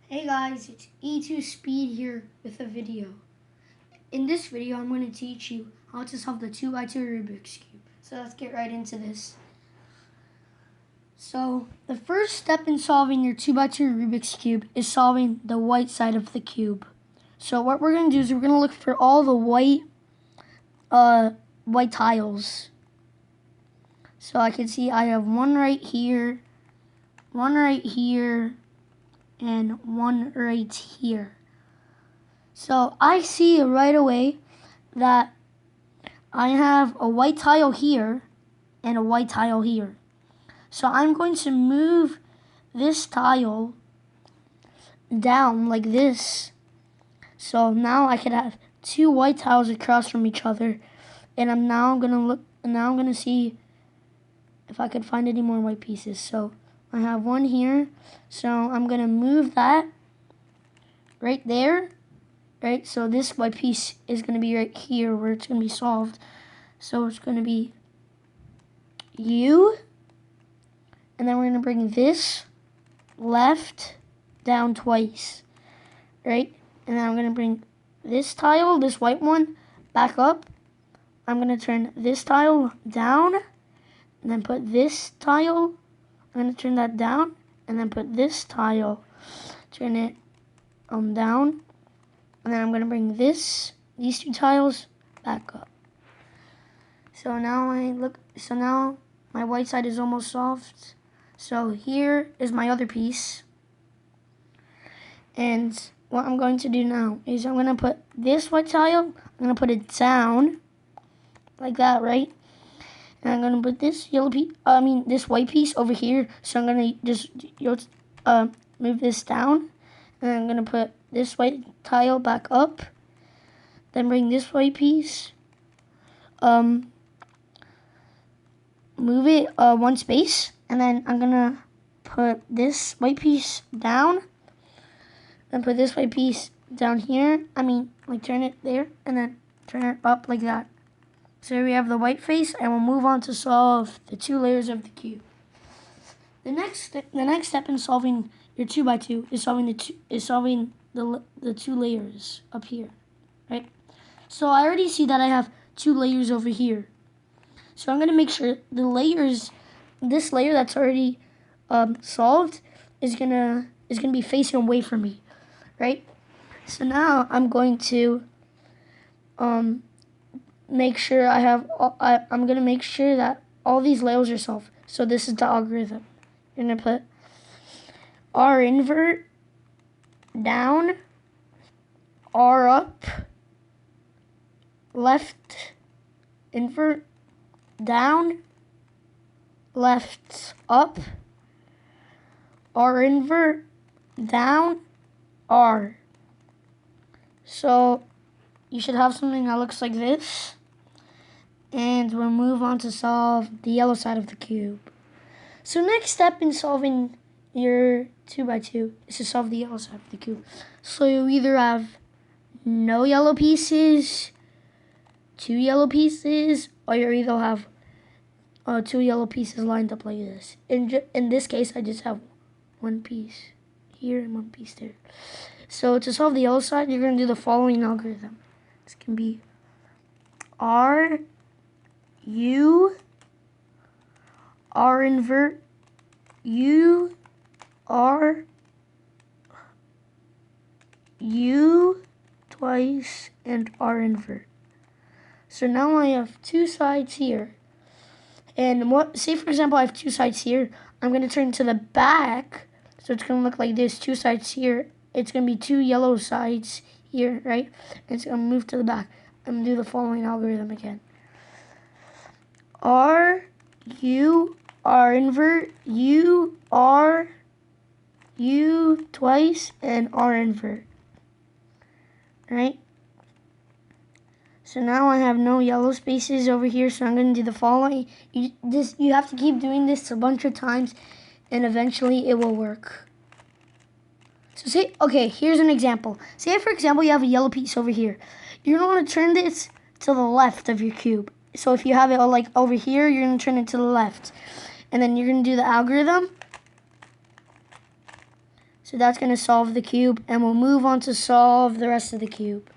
Hey guys, it's E2 Speed here with a video. In this video, I'm going to teach you how to solve the 2x2 Rubik's Cube. So let's get right into this. So the first step in solving your 2x2 Rubik's Cube is solving the white side of the cube. So what we're going to do is we're going to look for all the white tiles. So I can see I have one right here, and one right here. So I see right away that I have a white tile here and a white tile here. So I'm going to move this tile down like this. So now I could have two white tiles across from each other. And I'm gonna see if I could find any more white pieces. So I have one here. So I'm gonna move that right there. Right, so this white piece is going to be right here where it's going to be solved. So it's going to be U, and then we're going to bring this left down twice, right? And then I'm going to bring this tile, this white one, back up. I'm going to turn this tile down, and then put this tile. I'm going to turn that down, and then put this tile, turn it down. And then I'm going to bring these two tiles back up. So now my white side is almost solved. So here is my other piece. And what I'm going to do now is I'm going to put this white tile, I'm going to put it down like that, right? And I'm going to put this this white piece over here. So I'm going to just move this down. And I'm going to put this white tile back up. Then bring this white piece. Move it one space. And then I'm going to put this white piece down. Then put this white piece down here. Turn it there. And then turn it up like that. So here we have the white face. And we'll move on to solve the two layers of the cube. The next step in solving your 2x2 is solving the two layers up here, right? So I already see that I have two layers over here. So I'm going to make sure this layer that's already solved is gonna be facing away from me, right? So now I'm going to make sure I'm gonna make sure that all these layers are solved. So this is the algorithm. You're gonna put R invert down, R up, left invert down, left up, R invert down, R. So you should have something that looks like this. And we'll move on to solve the yellow side of the cube. So next step in solving your 2x2 is to solve the yellow side of the cube. So you either have no yellow pieces, two yellow pieces, or you either have two yellow pieces lined up like this. In this case, I just have one piece here and one piece there. So to solve the yellow side, you're going to do the following algorithm. This can be R, U, R invert, U, R, U twice, and R invert. So now I have two sides here. And say for example I have two sides here, I'm going to turn to the back. So it's going to look like this, two sides here. It's going to be two yellow sides here, right? And it's going to move to the back. I'm going to do the following algorithm again. R, U, R invert, U, R, U twice, and R invert. Right? So now I have no yellow spaces over here, so I'm going to do the following. You have to keep doing this a bunch of times, and eventually it will work. So here's an example. Say, for example, you have a yellow piece over here. You're going to want to turn this to the left of your cube. So if you have it like over here, you're going to turn it to the left. And then you're going to do the algorithm. So that's going to solve the cube, and we'll move on to solve the rest of the cube.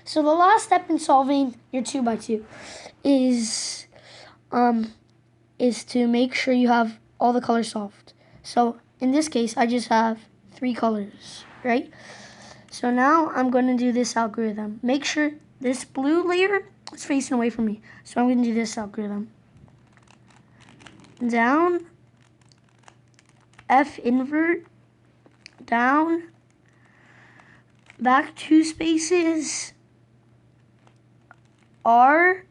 So the last step in solving your 2x2 is to make sure you have all the colors solved. So in this case, I just have 3 colors, right? So now I'm going to do this algorithm. Make sure this blue layer is facing away from me. So I'm going to do this algorithm. Down, F invert, down, back 2 spaces, R,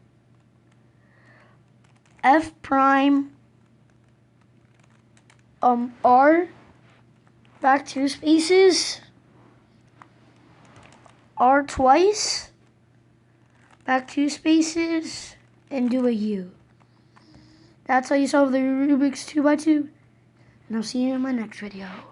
F prime, R, back 2 spaces, R twice, back 2 spaces, and do a U. That's how you solve the Rubik's 2x2, and I'll see you in my next video.